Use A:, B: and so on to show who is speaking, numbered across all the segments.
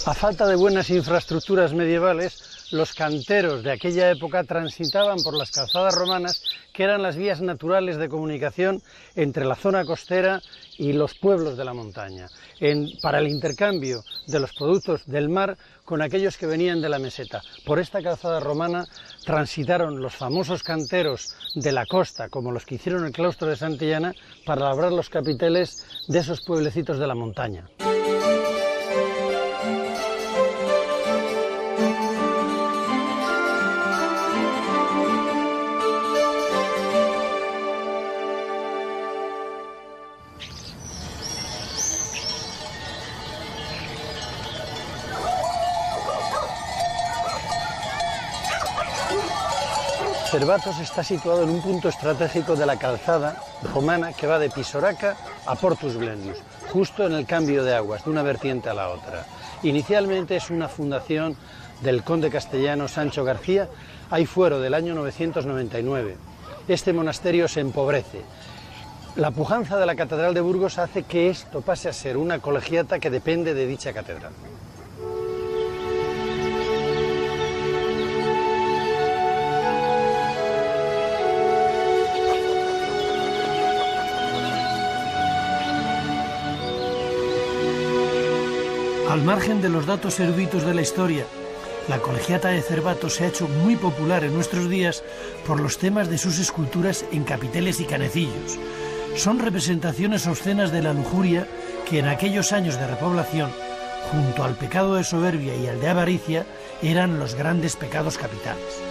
A: A falta de buenas infraestructuras medievales, los canteros de aquella época transitaban por las calzadas romanas, que eran las vías naturales de comunicación entre la zona costera y los pueblos de la montaña, para el intercambio de los productos del mar con aquellos que venían de la meseta. Por esta calzada romana transitaron los famosos canteros de la costa, como los que hicieron el claustro de Santillana, para labrar los capiteles de esos pueblecitos de la montaña. Cervatos está situado en un punto estratégico de la calzada romana que va de Pisoraca a Portus Glenius, justo en el cambio de aguas de una vertiente a la otra. Inicialmente es una fundación del conde castellano Sancho García, hay fuero del año 999. Este monasterio se empobrece. La pujanza de la Catedral de Burgos hace que esto pase a ser una colegiata que depende de dicha catedral.
B: Al margen de los datos eruditos de la historia, la colegiata de Cervatos se ha hecho muy popular en nuestros días por los temas de sus esculturas en capiteles y canecillos. Son representaciones obscenas de la lujuria que en aquellos años de repoblación, junto al pecado de soberbia y al de avaricia, eran los grandes pecados capitales.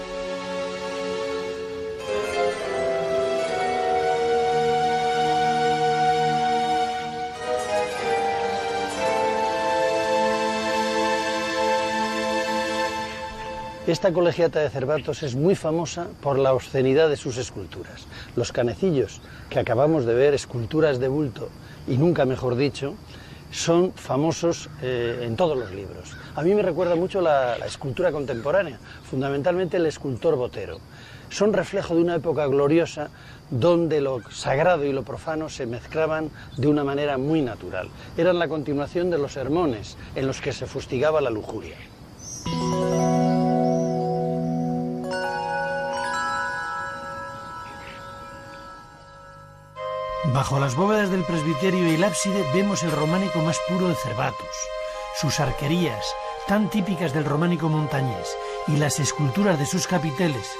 A: Esta colegiata de Cervatos es muy famosa por la obscenidad de sus esculturas. Los canecillos que acabamos de ver, esculturas de bulto y nunca mejor dicho, son famosos en todos los libros. A mí me recuerda mucho la escultura contemporánea, fundamentalmente el escultor Botero. Son reflejo de una época gloriosa donde lo sagrado y lo profano se mezclaban de una manera muy natural. Eran la continuación de los sermones en los que se fustigaba la lujuria.
B: Bajo las bóvedas del presbiterio y el ábside vemos el románico más puro de Cervatos. Sus arquerías, tan típicas del románico montañés, y las esculturas de sus capiteles,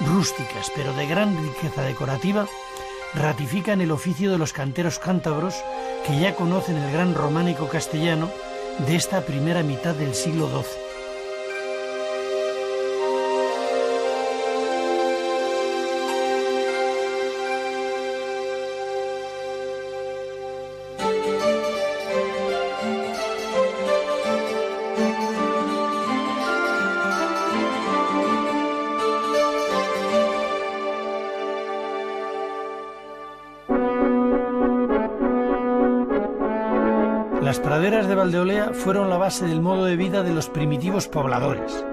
B: rústicas pero de gran riqueza decorativa, ratifican el oficio de los canteros cántabros que ya conocen el gran románico castellano de esta primera mitad del siglo XII. Las praderas de Valdeolea fueron la base del modo de vida de los primitivos pobladores.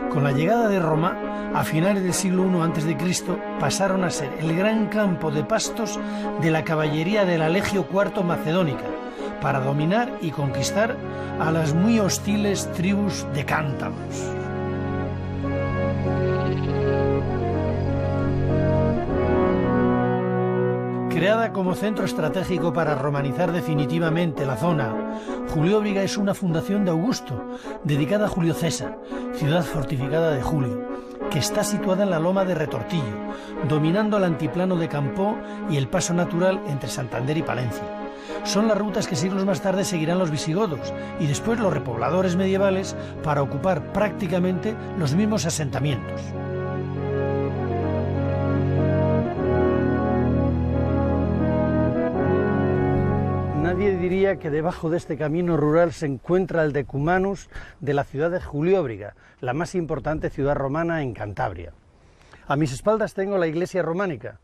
B: Con la llegada de Roma, a finales del siglo I a.C., pasaron a ser el gran campo de pastos de la caballería de la Legio IV Macedónica, para dominar y conquistar a las muy hostiles tribus de cántabros. Creada como centro estratégico para romanizar definitivamente la zona, Julióbriga es una fundación de Augusto, dedicada a Julio César, ciudad fortificada de Julio, que está situada en la loma de Retortillo, dominando el antiplano de Campó y el paso natural entre Santander y Palencia. Son las rutas que siglos más tarde seguirán los visigodos y después los repobladores medievales para ocupar prácticamente los mismos asentamientos.
A: Nadie diría que debajo de este camino rural se encuentra el Decumanus de la ciudad de Julióbriga, la más importante ciudad romana en Cantabria. A mis espaldas tengo la iglesia románica.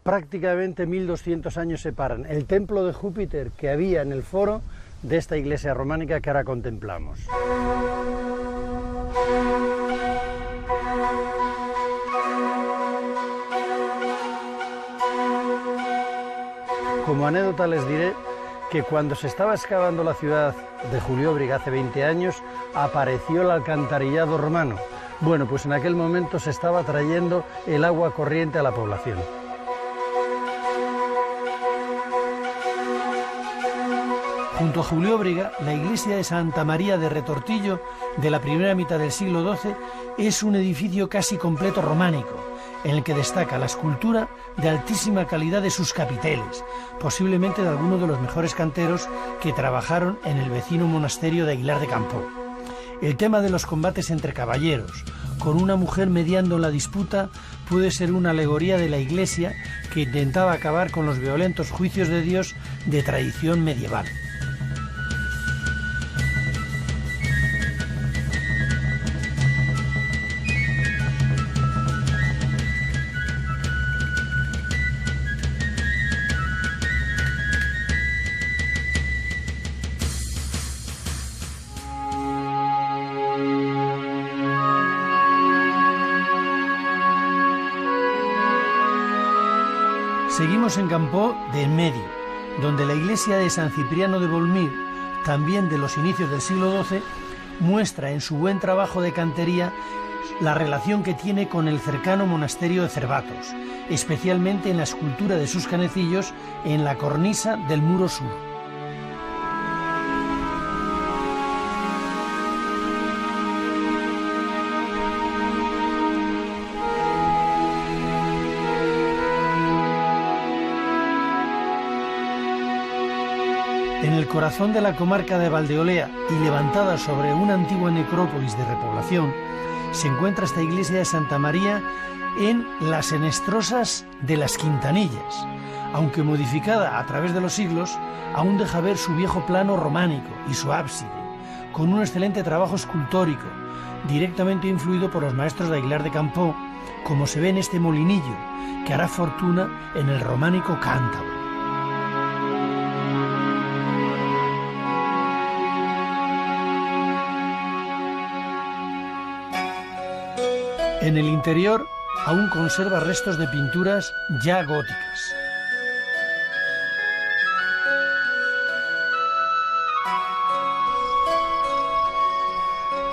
A: Prácticamente 1200 años separan el templo de Júpiter que había en el foro de esta iglesia románica que ahora contemplamos. Como anécdota les diré que cuando se estaba excavando la ciudad de Julióbriga hace 20 años apareció el alcantarillado romano. Bueno, pues en aquel momento se estaba trayendo el agua corriente a la población.
B: Junto a Julióbriga, la iglesia de Santa María de Retortillo, de la primera mitad del siglo XII, es un edificio casi completo románico, en el que destaca la escultura de altísima calidad de sus capiteles, posiblemente de algunos de los mejores canteros que trabajaron en el vecino monasterio de Aguilar de Campoo. El tema de los combates entre caballeros, con una mujer mediando en la disputa, puede ser una alegoría de la Iglesia que intentaba acabar con los violentos juicios de Dios de tradición medieval. Seguimos en Campoo de en medio, donde la iglesia de San Cipriano de Bolmir, también de los inicios del siglo XII, muestra en su buen trabajo de cantería la relación que tiene con el cercano monasterio de Cervatos, especialmente en la escultura de sus canecillos en la cornisa del muro sur. En el corazón de la comarca de Valdeolea y levantada sobre una antigua necrópolis de repoblación, se encuentra esta iglesia de Santa María en las Enestrosas de las Quintanillas. Aunque modificada a través de los siglos, aún deja ver su viejo plano románico y su ábside, con un excelente trabajo escultórico, directamente influido por los maestros de Aguilar de Campoo, como se ve en este molinillo, que hará fortuna en el románico cántabro. En el interior aún conserva restos de pinturas ya góticas.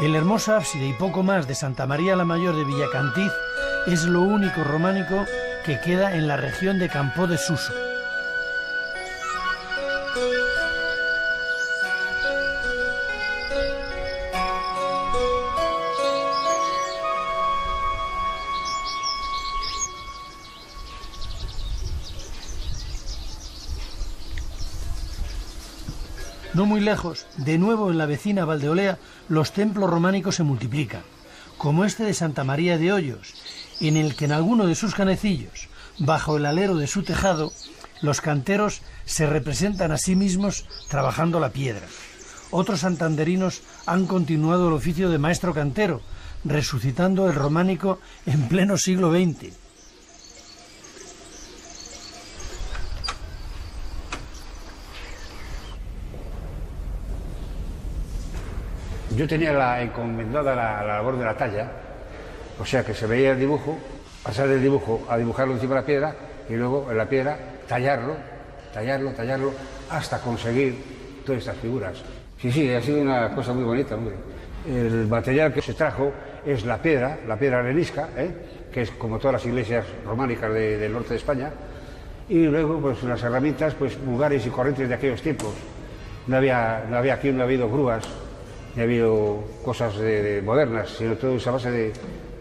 B: El hermoso ábside y poco más de Santa María la Mayor de Villacantiz es lo único románico que queda en la región de Campoo de Suso. No muy lejos, de nuevo en la vecina Valdeolea, los templos románicos se multiplican, como este de Santa María de Hoyos, en el que en alguno de sus canecillos, bajo el alero de su tejado, los canteros se representan a sí mismos trabajando la piedra. Otros santanderinos han continuado el oficio de maestro cantero, resucitando el románico en pleno siglo XX.
C: Yo tenía encomendada la labor de la talla, o sea que se veía el dibujo, pasar del dibujo a dibujarlo encima de la piedra y luego en la piedra tallarlo, hasta conseguir todas estas figuras. Sí, ha sido una cosa muy bonita, hombre. El material que se trajo es la piedra arenisca, que es como todas las iglesias románicas del norte de España, y luego pues las herramientas, pues vulgares y corrientes de aquellos tiempos. No había habido grúas, ni ha habido cosas modernas, sino todo esa base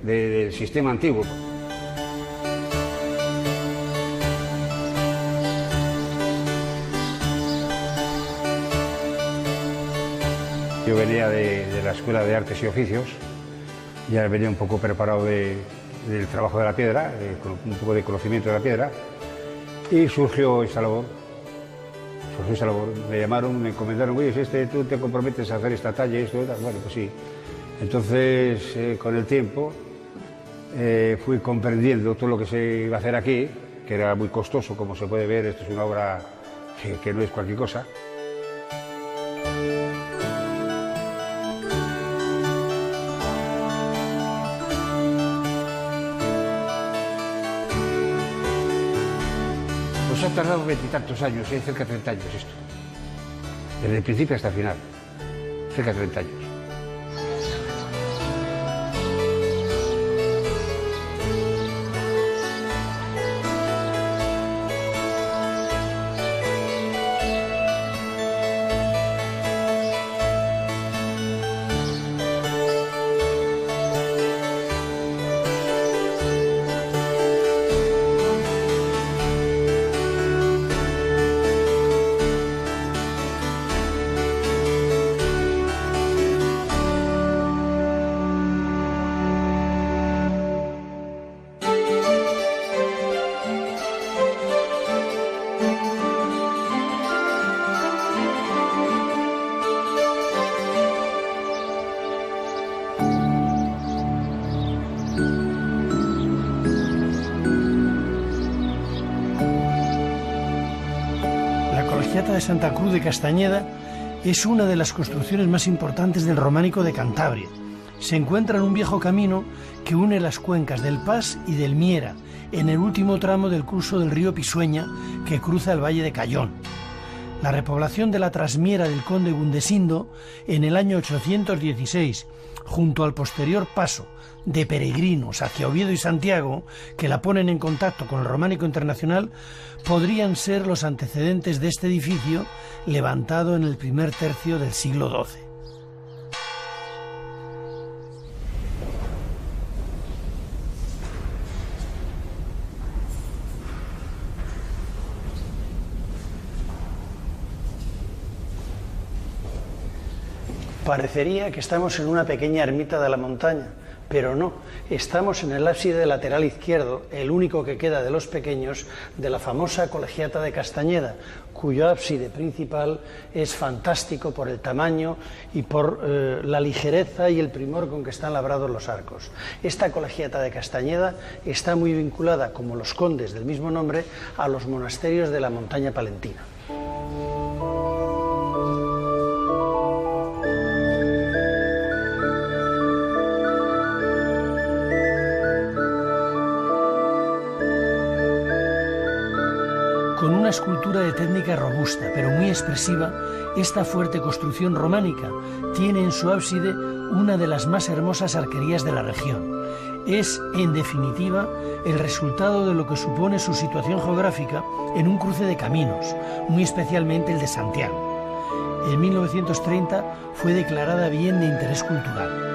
C: del sistema antiguo. Yo venía de la Escuela de Artes y Oficios, ya venía un poco preparado del trabajo de la piedra, con un poco de conocimiento de la piedra, y surgió esta labor. Me llamaron, me encomendaron, oye, tú te comprometes a hacer esta talla y esto y tal. Bueno, pues sí. Entonces, con el tiempo, fui comprendiendo todo lo que se iba a hacer aquí, que era muy costoso, como se puede ver. Esto es una obra que no es cualquier cosa. Pues ha tardado 20 y tantos años, cerca de 30 años esto, desde el principio hasta el final. cerca de 30 años.
B: De Santa Cruz de Castañeda es una de las construcciones más importantes del románico de Cantabria. Se encuentra en un viejo camino que une las cuencas del Pas y del Miera, en el último tramo del curso del río Pisueña que cruza el valle de Cayón. La repoblación de la trasmiera del conde Gundesindo en el año 816, junto al posterior paso de peregrinos hacia Oviedo y Santiago, que la ponen en contacto con el románico internacional, podrían ser los antecedentes de este edificio levantado en el primer tercio del siglo XII.
A: Parecería que estamos en una pequeña ermita de la montaña, pero no, estamos en el ábside lateral izquierdo, el único que queda de los pequeños, de la famosa Colegiata de Castañeda, cuyo ábside principal es fantástico por el tamaño y por la ligereza y el primor con que están labrados los arcos. Esta Colegiata de Castañeda está muy vinculada, como los condes del mismo nombre, a los monasterios de la montaña palentina.
B: Con una escultura de técnica robusta, pero muy expresiva, esta fuerte construcción románica tiene en su ábside una de las más hermosas arquerías de la región. Es, en definitiva, el resultado de lo que supone su situación geográfica en un cruce de caminos, muy especialmente el de Santiago. En 1930 fue declarada bien de interés cultural.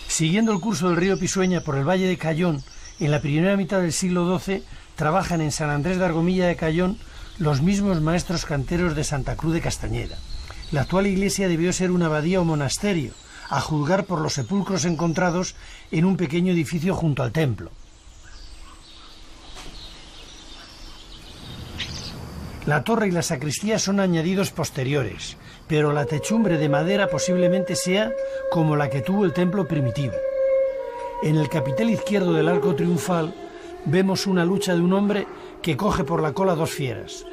B: Siguiendo el curso del río Pisueña por el valle de Cayón, en la primera mitad del siglo XII trabajan en San Andrés de Argomilla de Cayón los mismos maestros canteros de Santa Cruz de Castañeda. La actual iglesia debió ser una abadía o monasterio, a juzgar por los sepulcros encontrados en un pequeño edificio junto al templo. La torre y la sacristía son añadidos posteriores, pero la techumbre de madera posiblemente sea como la que tuvo el templo primitivo. En el capitel izquierdo del arco triunfal vemos una lucha de un hombre que coge por la cola dos fieras,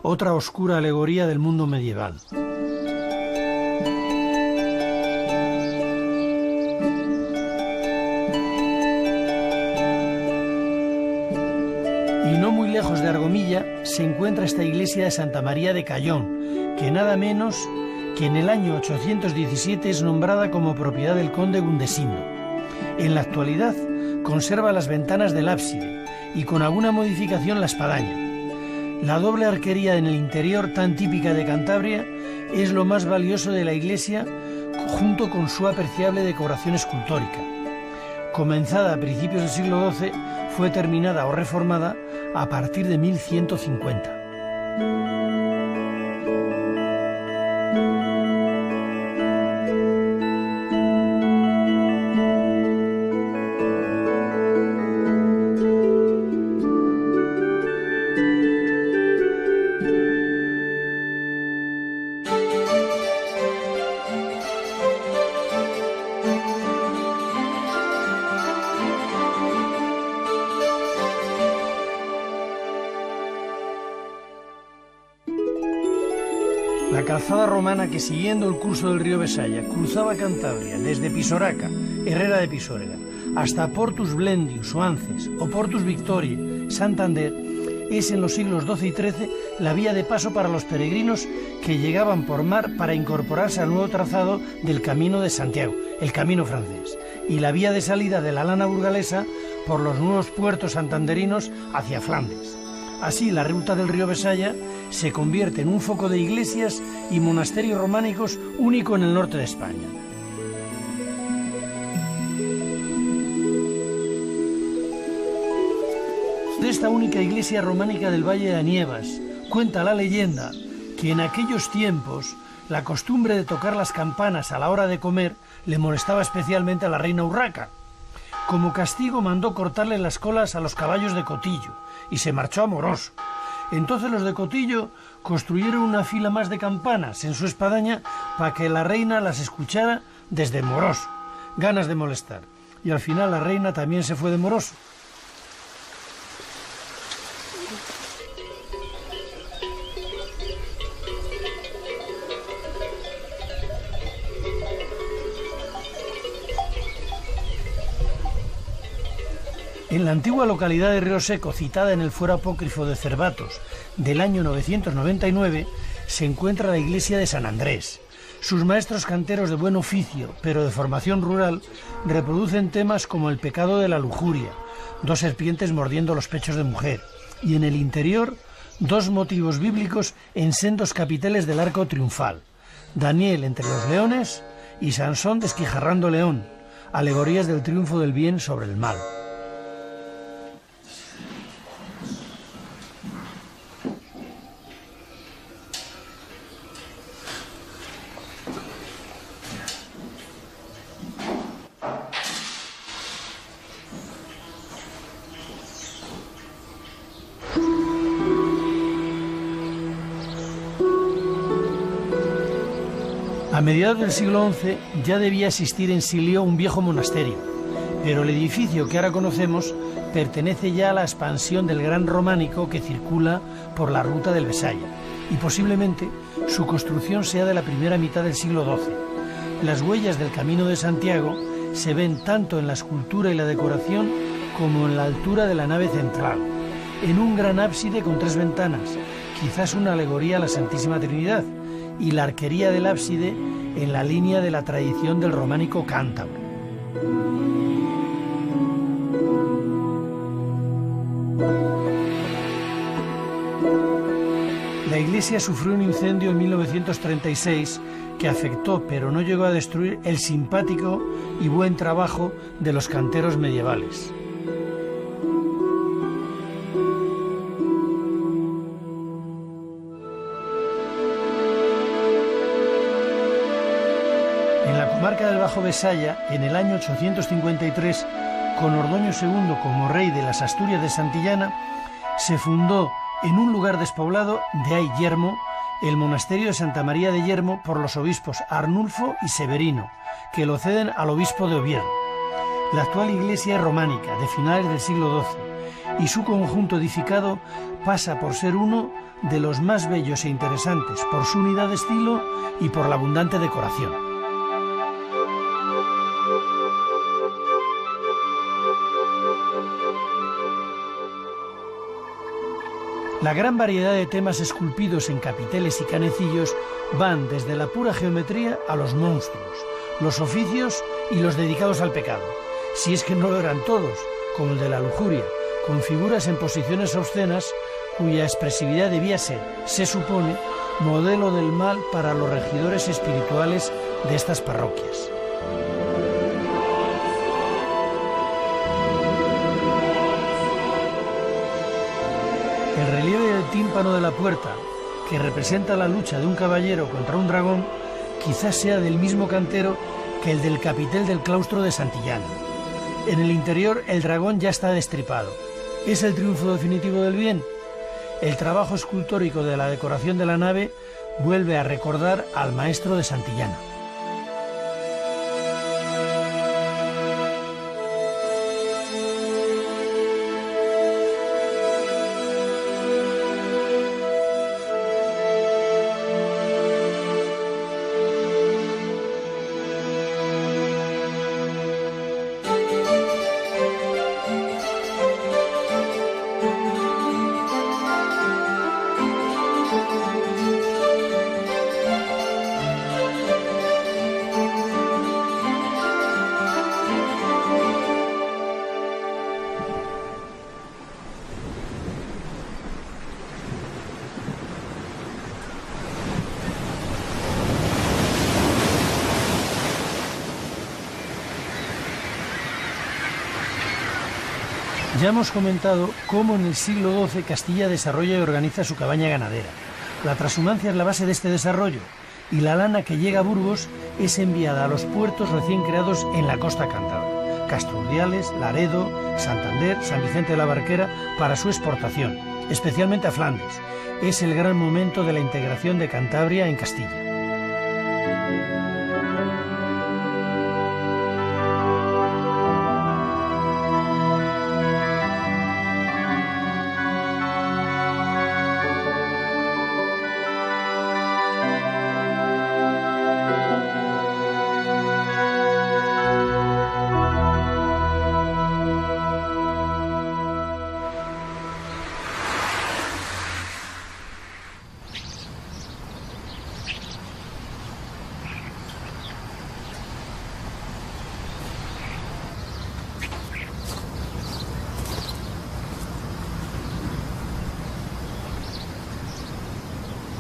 B: otra oscura alegoría del mundo medieval. Y no muy lejos de Argomilla se encuentra esta iglesia de Santa María de Cayón, que nada menos que en el año 817 es nombrada como propiedad del conde Gundesindo. En la actualidad conserva las ventanas del ábside y con alguna modificación la espadaña. La doble arquería en el interior, tan típica de Cantabria, es lo más valioso de la iglesia, junto con su apreciable decoración escultórica. Comenzada a principios del siglo XII, fue terminada o reformada a partir de 1150. calzada romana que, siguiendo el curso del río Besaya, cruzaba Cantabria desde Pisoraca, Herrera de Pisuerga, hasta Portus Blendius o Ances o Portus Victoriae, Santander, es en los siglos XII y XIII la vía de paso para los peregrinos que llegaban por mar para incorporarse al nuevo trazado del Camino de Santiago, el Camino francés, y la vía de salida de la lana burgalesa por los nuevos puertos santanderinos hacia Flandes. Así, la ruta del río Besaya se convierte en un foco de iglesias y monasterios románicos único en el norte de España. De esta única iglesia románica del Valle de Anievas, cuenta la leyenda que en aquellos tiempos la costumbre de tocar las campanas a la hora de comer le molestaba especialmente a la reina Urraca. Como castigo mandó cortarle las colas a los caballos de Cotillo y se marchó a Moroso. Entonces los de Cotillo construyeron una fila más de campanas en su espadaña para que la reina las escuchara desde Moroso. Ganas de molestar. Y al final la reina también se fue de Moroso. En la antigua localidad de Río Seco, citada en el Fuero Apócrifo de Cervatos del año 999, se encuentra la iglesia de San Andrés. Sus maestros canteros de buen oficio, pero de formación rural, reproducen temas como el pecado de la lujuria, dos serpientes mordiendo los pechos de mujer, y en el interior, dos motivos bíblicos en sendos capiteles del arco triunfal: Daniel entre los leones y Sansón desquijarrando león, alegorías del triunfo del bien sobre el mal. A mediados del siglo XI ya debía existir en Silio un viejo monasterio, pero el edificio que ahora conocemos pertenece ya a la expansión del gran románico que circula por la ruta del Besaya, y posiblemente su construcción sea de la primera mitad del siglo XII. Las huellas del Camino de Santiago se ven tanto en la escultura y la decoración como en la altura de la nave central, en un gran ábside con 3 ventanas, quizás una alegoría a la Santísima Trinidad, y la arquería del ábside en la línea de la tradición del románico cántabro. La iglesia sufrió un incendio en 1936 que afectó, pero no llegó a destruir, el simpático y buen trabajo de los canteros medievales. En la comarca del Bajo Besaya, en el año 853, con Ordoño II como rey de las Asturias de Santillana, se fundó en un lugar despoblado, de ahí Yermo, el monasterio de Santa María de Yermo por los obispos Arnulfo y Severino, que lo ceden al obispo de Oviedo. La actual iglesia es románica, de finales del siglo XII, y su conjunto edificado pasa por ser uno de los más bellos e interesantes por su unidad de estilo y por la abundante decoración. La gran variedad de temas esculpidos en capiteles y canecillos van desde la pura geometría a los monstruos, los oficios y los dedicados al pecado, si es que no lo eran todos, como el de la lujuria, con figuras en posiciones obscenas cuya expresividad debía ser, se supone, modelo del mal para los regidores espirituales de estas parroquias. El relieve del tímpano de la puerta, que representa la lucha de un caballero contra un dragón, quizás sea del mismo cantero que el del capitel del claustro de Santillana. En el interior el dragón ya está destripado. ¿Es el triunfo definitivo del bien? El trabajo escultórico de la decoración de la nave vuelve a recordar al maestro de Santillana. Ya hemos comentado cómo en el siglo XII Castilla desarrolla y organiza su cabaña ganadera. La trashumancia es la base de este desarrollo y la lana que llega a Burgos es enviada a los puertos recién creados en la costa cántabra: Castro Urdiales, Laredo, Santander, San Vicente de la Barquera, para su exportación, especialmente a Flandes. Es el gran momento de la integración de Cantabria en Castilla.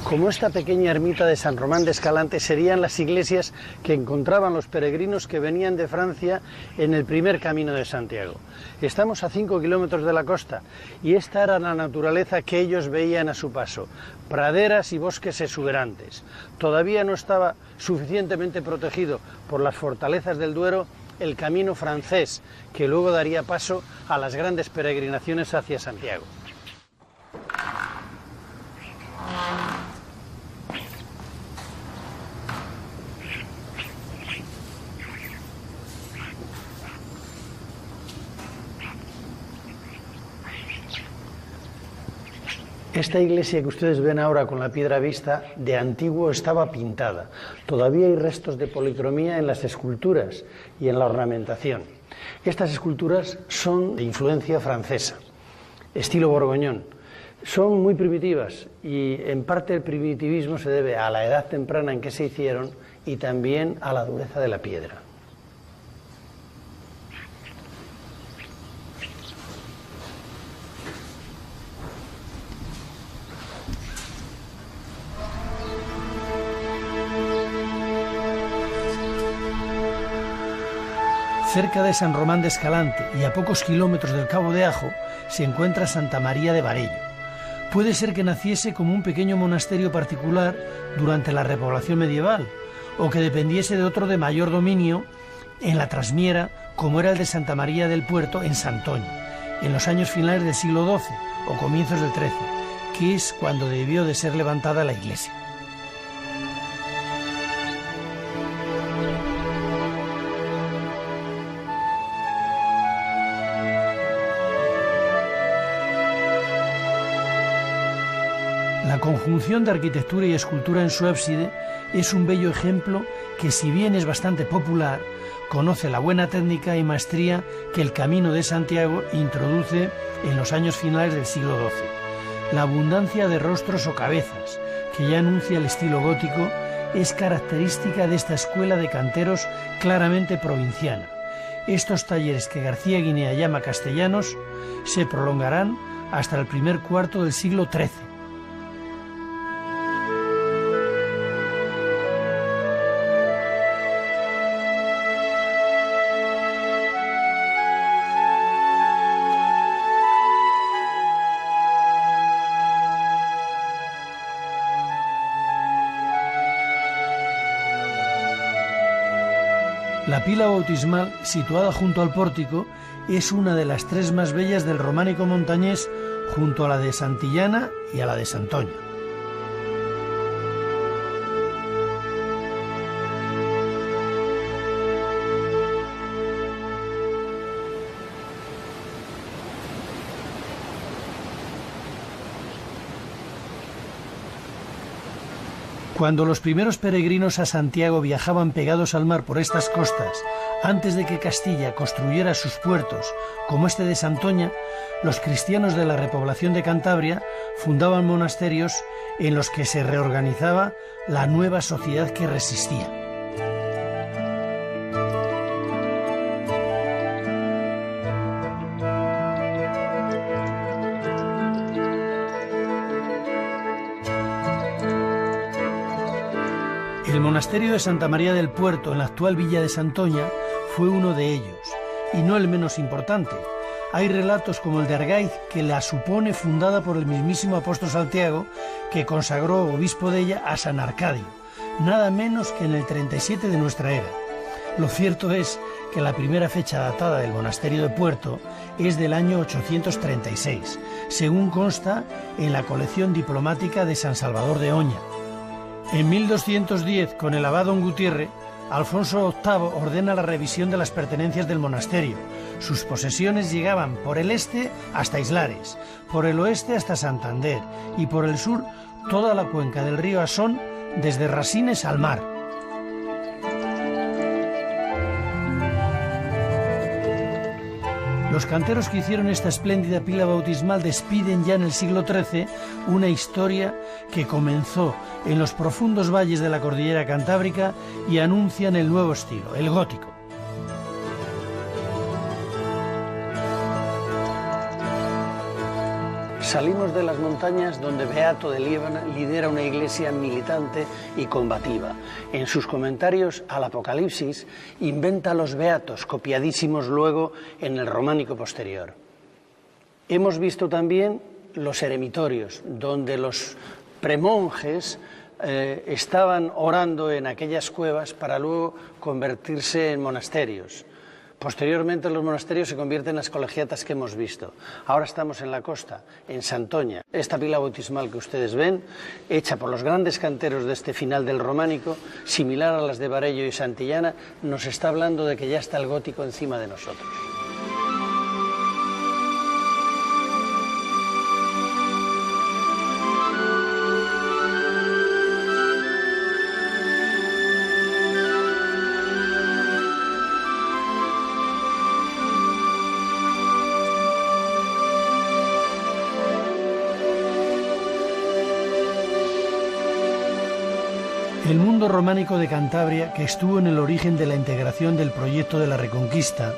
A: Como esta pequeña ermita de San Román de Escalante serían las iglesias que encontraban los peregrinos que venían de Francia en el primer camino de Santiago. Estamos a 5 kilómetros de la costa y esta era la naturaleza que ellos veían a su paso: praderas y bosques exuberantes. Todavía no estaba suficientemente protegido por las fortalezas del Duero el camino francés, que luego daría paso a las grandes peregrinaciones hacia Santiago. Esta iglesia que ustedes ven ahora con la piedra vista, de antiguo estaba pintada. Todavía hay restos de policromía en las esculturas y en la ornamentación. Estas esculturas son de influencia francesa, estilo borgoñón. Son muy primitivas y en parte el primitivismo se debe a la edad temprana en que se hicieron y también a la dureza de la piedra.
B: Cerca de San Román de Escalante y a pocos kilómetros del Cabo de Ajo se encuentra Santa María de Varello. Puede ser que naciese como un pequeño monasterio particular durante la repoblación medieval, o que dependiese de otro de mayor dominio en la Trasmiera, como era el de Santa María del Puerto en Santoña, en los años finales del siglo XII o comienzos del XIII, que es cuando debió de ser levantada la iglesia. La conjunción de arquitectura y escultura en su ábside es un bello ejemplo que, si bien es bastante popular, conoce la buena técnica y maestría que el Camino de Santiago introduce en los años finales del siglo XII. La abundancia de rostros o cabezas, que ya anuncia el estilo gótico, es característica de esta escuela de canteros claramente provinciana. Estos talleres, que García Guinea llama castellanos, se prolongarán hasta el primer cuarto del siglo XIII. La pila bautismal, situada junto al pórtico, es una de las tres más bellas del románico montañés, junto a la de Santillana y a la de Santoña. Cuando los primeros peregrinos a Santiago viajaban pegados al mar por estas costas, antes de que Castilla construyera sus puertos, como este de Santoña, los cristianos de la repoblación de Cantabria fundaban monasterios en los que se reorganizaba la nueva sociedad que resistía. El monasterio de Santa María del Puerto, en la actual villa de Santoña, fue uno de ellos, y no el menos importante, Hay relatos como el de Argaiz que la supone fundada por el mismísimo apóstol Santiago, que consagró obispo de ella a San Arcadio, nada menos que en el 37 de nuestra era. Lo cierto es que la primera fecha datada del monasterio de Puerto es del año 836, según consta en la colección diplomática de San Salvador de Oña. En 1210, con el abad don Gutiérrez, Alfonso VIII ordena la revisión de las pertenencias del monasterio. Sus posesiones llegaban por el este hasta Islares, por el oeste hasta Santander y por el sur toda la cuenca del río Asón desde Rasines al mar. Los canteros que hicieron esta espléndida pila bautismal despiden ya en el siglo XIII una historia que comenzó en los profundos valles de la cordillera cantábrica y anuncian el nuevo estilo, el gótico.
A: Salimos de las montañas donde Beato de Liébana lidera una iglesia militante y combativa. En sus comentarios al Apocalipsis inventa los beatos, copiadísimos luego en el románico posterior. Hemos visto también los eremitorios, donde los premonjes estaban orando en aquellas cuevas para luego convertirse en monasterios. Posteriormente los monasterios se convierten en las colegiatas que hemos visto. Ahora estamos en la costa, en Santoña. Esta pila bautismal que ustedes ven, hecha por los grandes canteros de este final del románico, similar a las de Barello y Santillana, nos está hablando de que ya está el gótico encima de nosotros.
B: El mundo románico de Cantabria, que estuvo en el origen de la integración del proyecto de la Reconquista,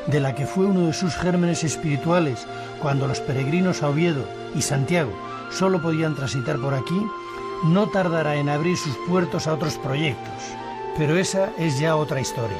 B: de la que fue uno de sus gérmenes espirituales cuando los peregrinos a Oviedo y Santiago solo podían transitar por aquí, no tardará en abrir sus puertos a otros proyectos. Pero esa es ya otra historia.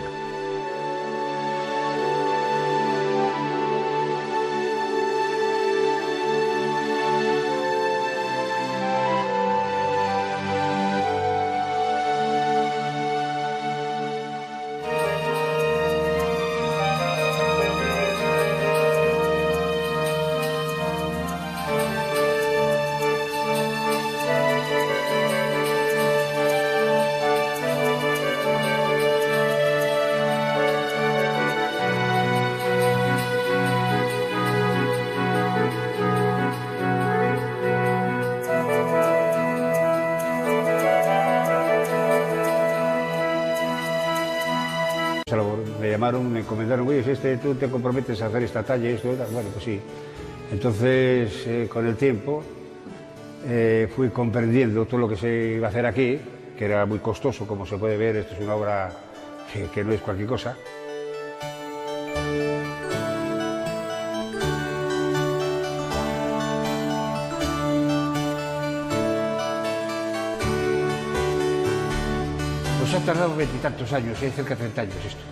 C: Me llamaron, me encomendaron, oye, tú te comprometes a hacer esta talla y esto, bueno, pues sí. Entonces, con el tiempo, fui comprendiendo todo lo que se iba a hacer aquí, que era muy costoso, como se puede ver, esto es una obra que no es cualquier cosa. Pues ha tardado 20 y tantos años, cerca de 30 años esto.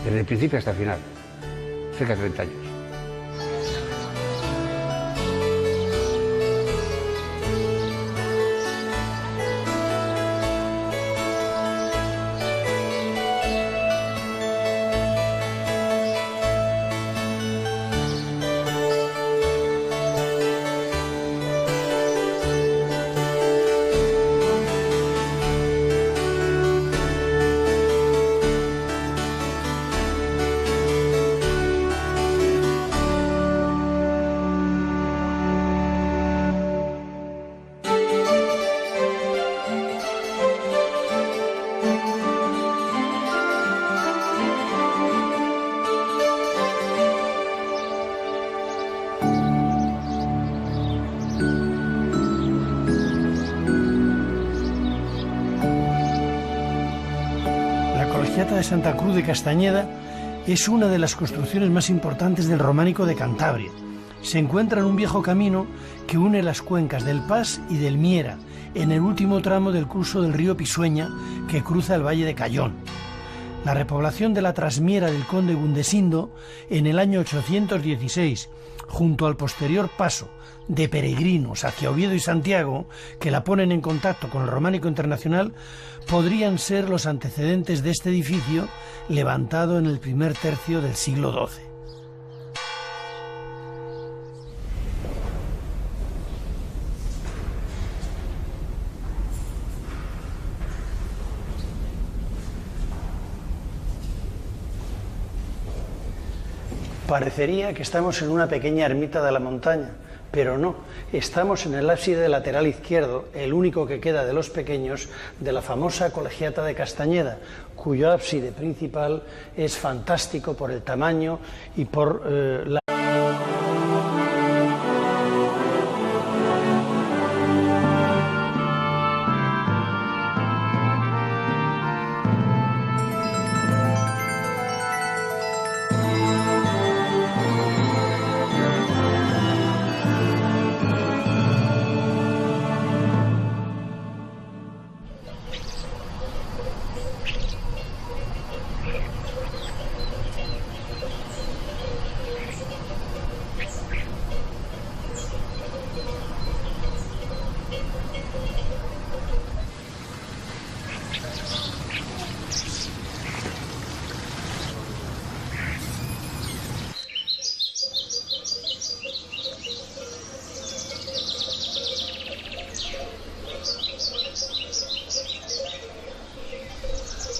C: Desde el principio hasta el final, cerca de 30 años.
B: La Colegiata de Santa Cruz de Castañeda es una de las construcciones más importantes del románico de Cantabria. Se encuentra en un viejo camino que une las cuencas del Pas y del Miera, en el último tramo del curso del río Pisueña que cruza el valle de Cayón. la repoblación de la trasmiera del conde Gundesindo en el año 816, junto al posterior paso de peregrinos hacia Oviedo y Santiago, que la ponen en contacto con el románico internacional, podrían ser los antecedentes de este edificio levantado en el primer tercio del siglo XII.
A: Parecería que estamos en una pequeña ermita de la montaña, pero no, estamos en el ábside lateral izquierdo, el único que queda de los pequeños, de la famosa Colegiata de Castañeda, cuyo ábside principal es fantástico por el tamaño y por la...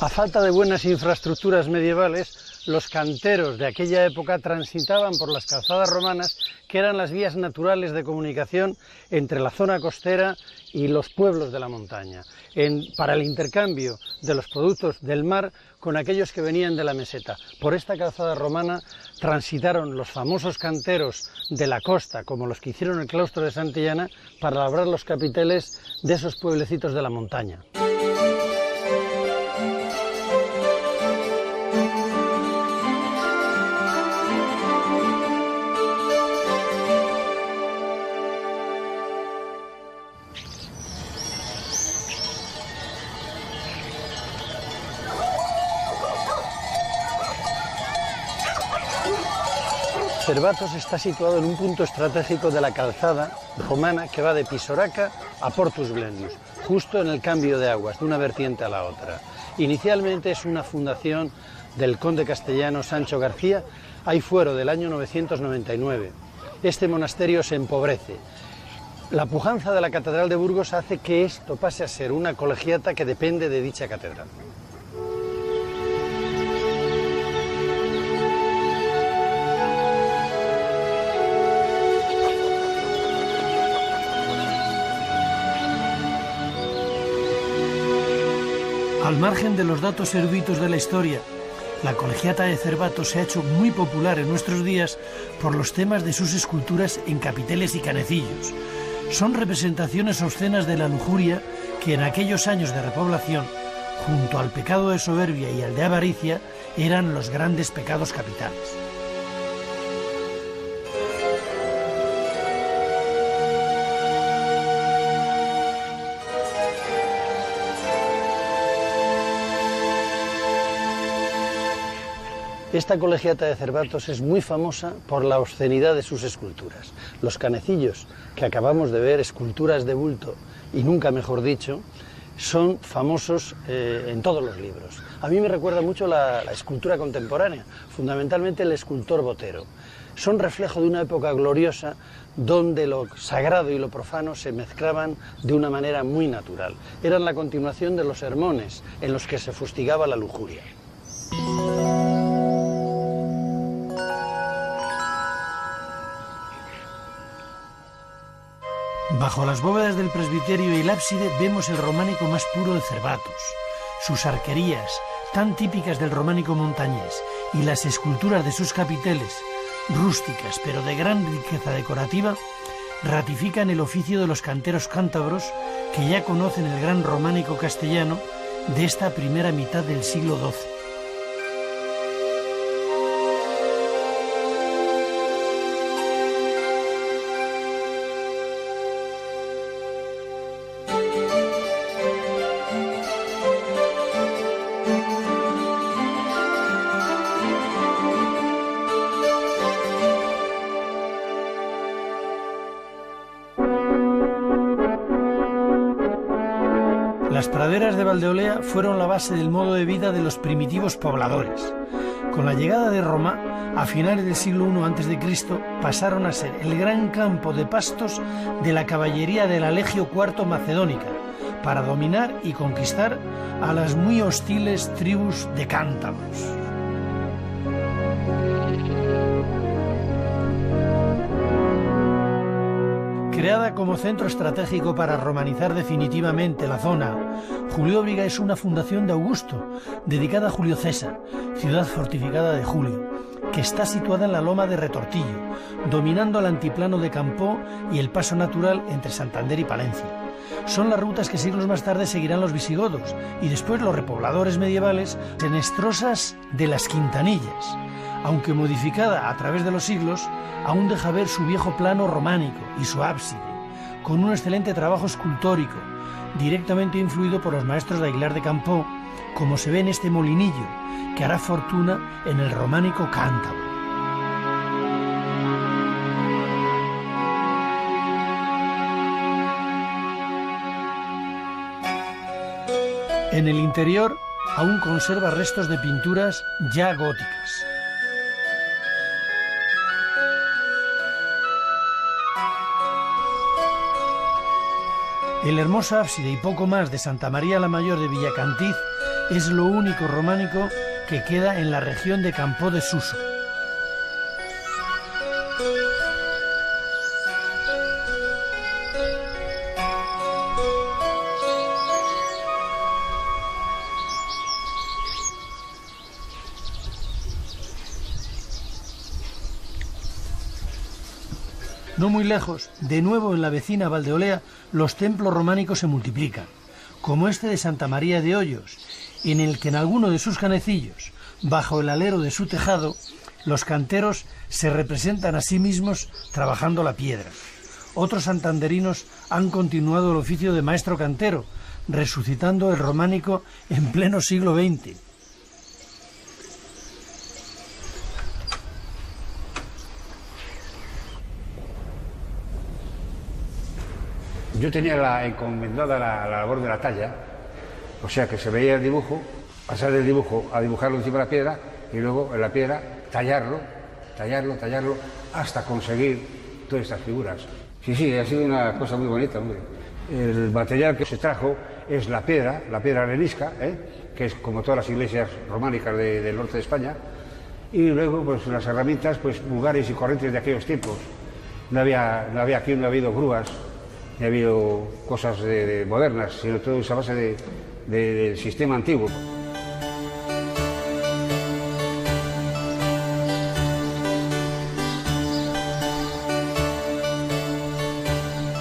A: A falta de buenas infraestructuras medievales, los canteros de aquella época transitaban por las calzadas romanas, que eran las vías naturales de comunicación entre la zona costera y los pueblos de la montaña, para el intercambio de los productos del mar con aquellos que venían de la meseta. Por esta calzada romana transitaron los famosos canteros de la costa, como los que hicieron el claustro de Santillana, para labrar los capiteles de esos pueblecitos de la montaña. Cervatos está situado en un punto estratégico de la calzada romana que va de Pisoraca a Portus Blendius, justo en el cambio de aguas de una vertiente a la otra. Inicialmente es una fundación del conde castellano Sancho García, hay fuero del año 999. Este monasterio se empobrece. La pujanza de la Catedral de Burgos hace que esto pase a ser una colegiata que depende de dicha catedral.
B: Al margen de los datos eruditos de la historia, la Colegiata de Cervatos se ha hecho muy popular en nuestros días por los temas de sus esculturas en capiteles y canecillos. Son representaciones obscenas de la lujuria que en aquellos años de repoblación, junto al pecado de soberbia y al de avaricia, eran los grandes pecados capitales.
A: Esta Colegiata de Cervatos es muy famosa por la obscenidad de sus esculturas. Los canecillos que acabamos de ver, esculturas de bulto y nunca mejor dicho, son famosos en todos los libros. A mí me recuerda mucho la escultura contemporánea, fundamentalmente el escultor Botero. Son reflejo de una época gloriosa donde lo sagrado y lo profano se mezclaban de una manera muy natural. Eran la continuación de los sermones en los que se fustigaba la lujuria.
B: Bajo las bóvedas del presbiterio y el ábside vemos el románico más puro de Cervatos. Sus arquerías, tan típicas del románico montañés, y las esculturas de sus capiteles, rústicas pero de gran riqueza decorativa, ratifican el oficio de los canteros cántabros que ya conocen el gran románico castellano de esta primera mitad del siglo XII. Las praderas de Valdeolea fueron la base del modo de vida de los primitivos pobladores. Con la llegada de Roma, a finales del siglo I a.C., pasaron a ser el gran campo de pastos de la caballería de la Legio IV Macedónica, para dominar y conquistar a las muy hostiles tribus de cántabros. Creada como centro estratégico para romanizar definitivamente la zona, Julióbriga es una fundación de Augusto, dedicada a Julio César, ciudad fortificada de Julio, que está situada en la loma de Retortillo, dominando el antiplano de Campó y el paso natural entre Santander y Palencia. Son las rutas que siglos más tarde seguirán los visigodos y después los repobladores medievales en Estrosas de las Quintanillas. Aunque modificada a través de los siglos, aún deja ver su viejo plano románico y su ábside, con un excelente trabajo escultórico, directamente influido por los maestros de Aguilar de Campó, como se ve en este molinillo, que hará fortuna en el románico cántabro. En el interior aún conserva restos de pinturas ya góticas. El hermoso ábside y poco más de Santa María la Mayor de Villacantiz es lo único románico que queda en la región de Campó de Suso. No muy lejos, de nuevo en la vecina Valdeolea, los templos románicos se multiplican, como este de Santa María de Hoyos, en el que en alguno de sus canecillos, bajo el alero de su tejado, los canteros se representan a sí mismos trabajando la piedra. Otros santanderinos han continuado el oficio de maestro cantero, resucitando el románico en pleno siglo XX.
C: Yo tenía encomendada la labor de la talla, o sea que se veía el dibujo, pasar del dibujo a dibujarlo encima de la piedra y luego en la piedra tallarlo, hasta conseguir todas estas figuras. Sí, ha sido una cosa muy bonita, hombre. El material que se trajo es la piedra arenisca, que es como todas las iglesias románicas del norte de España, y luego pues las herramientas pues vulgares y corrientes de aquellos tiempos. No había habido grúas, ni ha habido cosas modernas, sino todo esa base del sistema antiguo.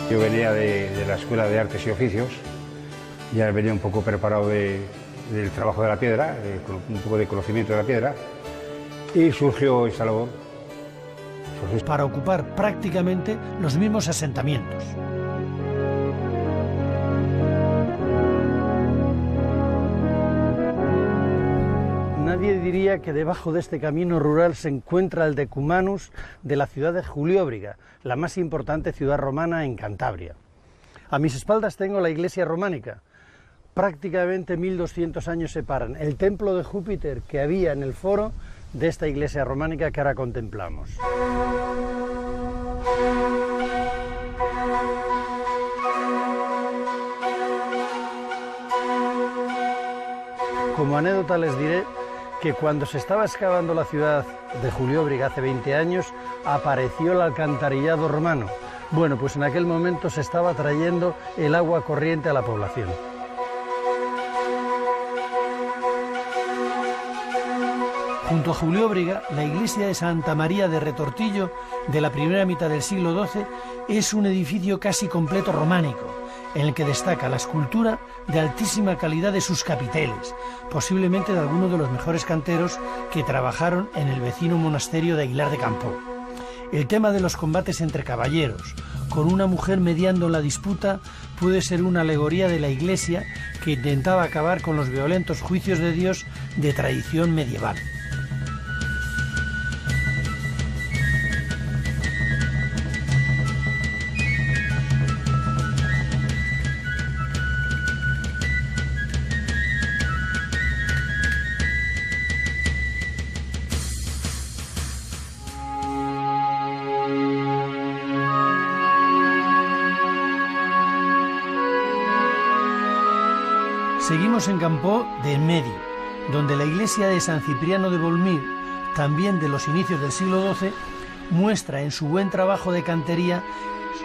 C: Yo venía de la Escuela de Artes y Oficios, ya venía un poco preparado del trabajo de la piedra, con un poco de conocimiento de la piedra, y surgió esta labor.
B: Para ocupar prácticamente los mismos asentamientos. Nadie diría que debajo de este camino rural se encuentra el Decumanus de la ciudad de Julióbriga, la más importante ciudad romana en Cantabria. A mis espaldas tengo la iglesia románica. Prácticamente 1200 años separan el templo de Júpiter que había en el foro de esta iglesia románica que ahora contemplamos. Como anécdota les diré que cuando se estaba excavando la ciudad de Julióbriga hace 20 años, apareció el alcantarillado romano. Bueno, pues en aquel momento se estaba trayendo el agua corriente a la población. Junto a Julióbriga, la iglesia de Santa María de Retortillo, de la primera mitad del siglo XII, es un edificio casi completo románico, en el que destaca la escultura de altísima calidad de sus capiteles, posiblemente de alguno de los mejores canteros que trabajaron en el vecino monasterio de Aguilar de Campó. El tema de los combates entre caballeros, con una mujer mediando en la disputa, puede ser una alegoría de la Iglesia que intentaba acabar con los violentos juicios de Dios de tradición medieval. Seguimos en Campoo de Medio, donde la iglesia de San Cipriano de Volmir, también de los inicios del siglo XII, muestra en su buen trabajo de cantería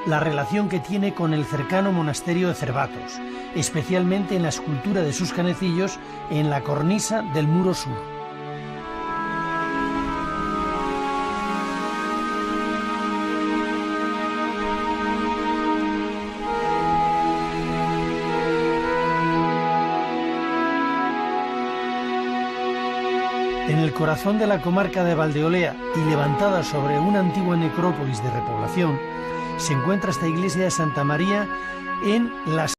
B: la relación que tiene con el cercano monasterio de Cervatos, especialmente en la escultura de sus canecillos en la cornisa del muro sur. En el corazón de la comarca de Valdeolea y levantada sobre una antigua necrópolis de repoblación, se encuentra esta iglesia de Santa María en las